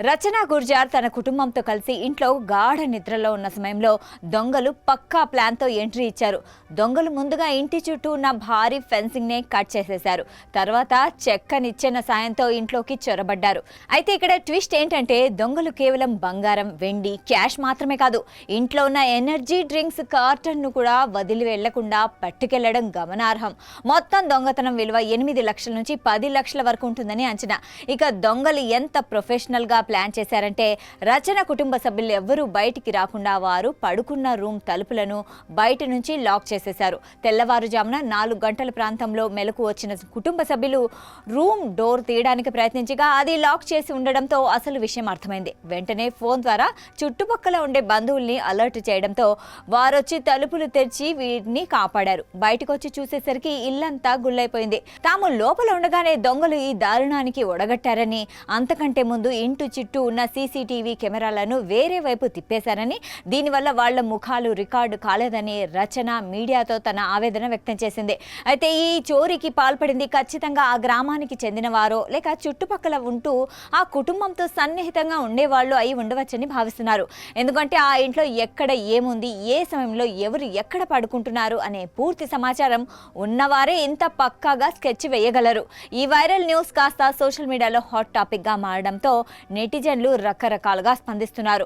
రచనా గుర్జార్ తన కుటుంబంతో కలిసి ఇంట్లో గాఢ నిద్రలో ఉన్న సమయంలో దొంగలు పక్కా ప్లాన్తో ఎంట్రీ ఇచ్చారు. దొంగలు ముందుగా ఇంటి చుట్టూ ఉన్న భారీ ఫెన్సింగ్ నే కట్ చేసేశారు. తర్వాత చెక్క నిచ్చెన సాయంతో ఇంట్లోకి చొరబడ్డారు. అయితే ఇక్కడ ట్విస్ట్ ఏంటంటే దొంగలు కేవలం బంగారం, వెండి, క్యాష్ మాత్రమే కాదు, ఇంట్లో ఉన్న ఎనర్జీ డ్రింక్స్ కార్టన్ ను కూడా వదిలి వెళ్లకుండా పట్టుకెళ్లడం గమనార్హం. మొత్తం దొంగతనం విలువ 8 లక్షల నుంచి 10 లక్షల వరకు ఉంటుందని అంచనా. ఇక దొంగలు ఎంత ప్రొఫెషనల్ గా ప్లాన్ చేశారంటే రచన కుటుంబ సభ్యులు ఎవ్వరూ బయటికి రాకుండా వారు పడుకున్న రూమ్ తలుపులను బయట నుంచి లాక్ చేసేశారు. తెల్లవారుజామున 4 గంటల ప్రాంతంలో మెలకు వచ్చిన కుటుంబ సభ్యులు రూమ్ డోర్ తీయడానికి ప్రయత్నించగా అది లాక్ చేసి ఉండడంతో అసలు విషయం అర్థమైంది. వెంటనే ఫోన్ ద్వారా చుట్టుపక్కల ఉండే బంధువుల్ని అలర్ట్ చేయడంతో వారొచ్చి తలుపులు తెరిచి వీరిని కాపాడారు. బయటకు వచ్చి చూసేసరికి ఇల్లంతా గుల్లైపోయింది. తాము లోపల ఉండగానే దొంగలు ఈ దారుణానికి ఒడగట్టారని, అంతకంటే ముందు ఇంటి చుట్టూ ఉన్న సీసీటీవీ కెమెరాలను వేరే వైపు తిప్పేశారని, దీనివల్ల వాళ్ల ముఖాలు రికార్డు కాలేదని రచన మీడియాతో తన ఆవేదన వ్యక్తం చేసింది. అయితే ఈ చోరీకి పాల్పడింది ఖచ్చితంగా ఆ గ్రామానికి చెందినవారో లేక చుట్టుపక్కల ఉంటూ ఆ కుటుంబంతో సన్నిహితంగా ఉండేవాళ్ళు అయి ఉండవచ్చని భావిస్తున్నారు. ఎందుకంటే ఆ ఇంట్లో ఎక్కడ ఏముంది, ఏ సమయంలో ఎవరు ఎక్కడ పడుకుంటున్నారు అనే పూర్తి సమాచారం ఉన్నవారే ఇంత పక్కాగా స్కెచ్ వేయగలరు. ఈ వైరల్ న్యూస్ కాస్త సోషల్ మీడియాలో హాట్ టాపిక్ గా మారడంతో నెటిజన్లు రకరకాలుగా స్పందిస్తున్నారు.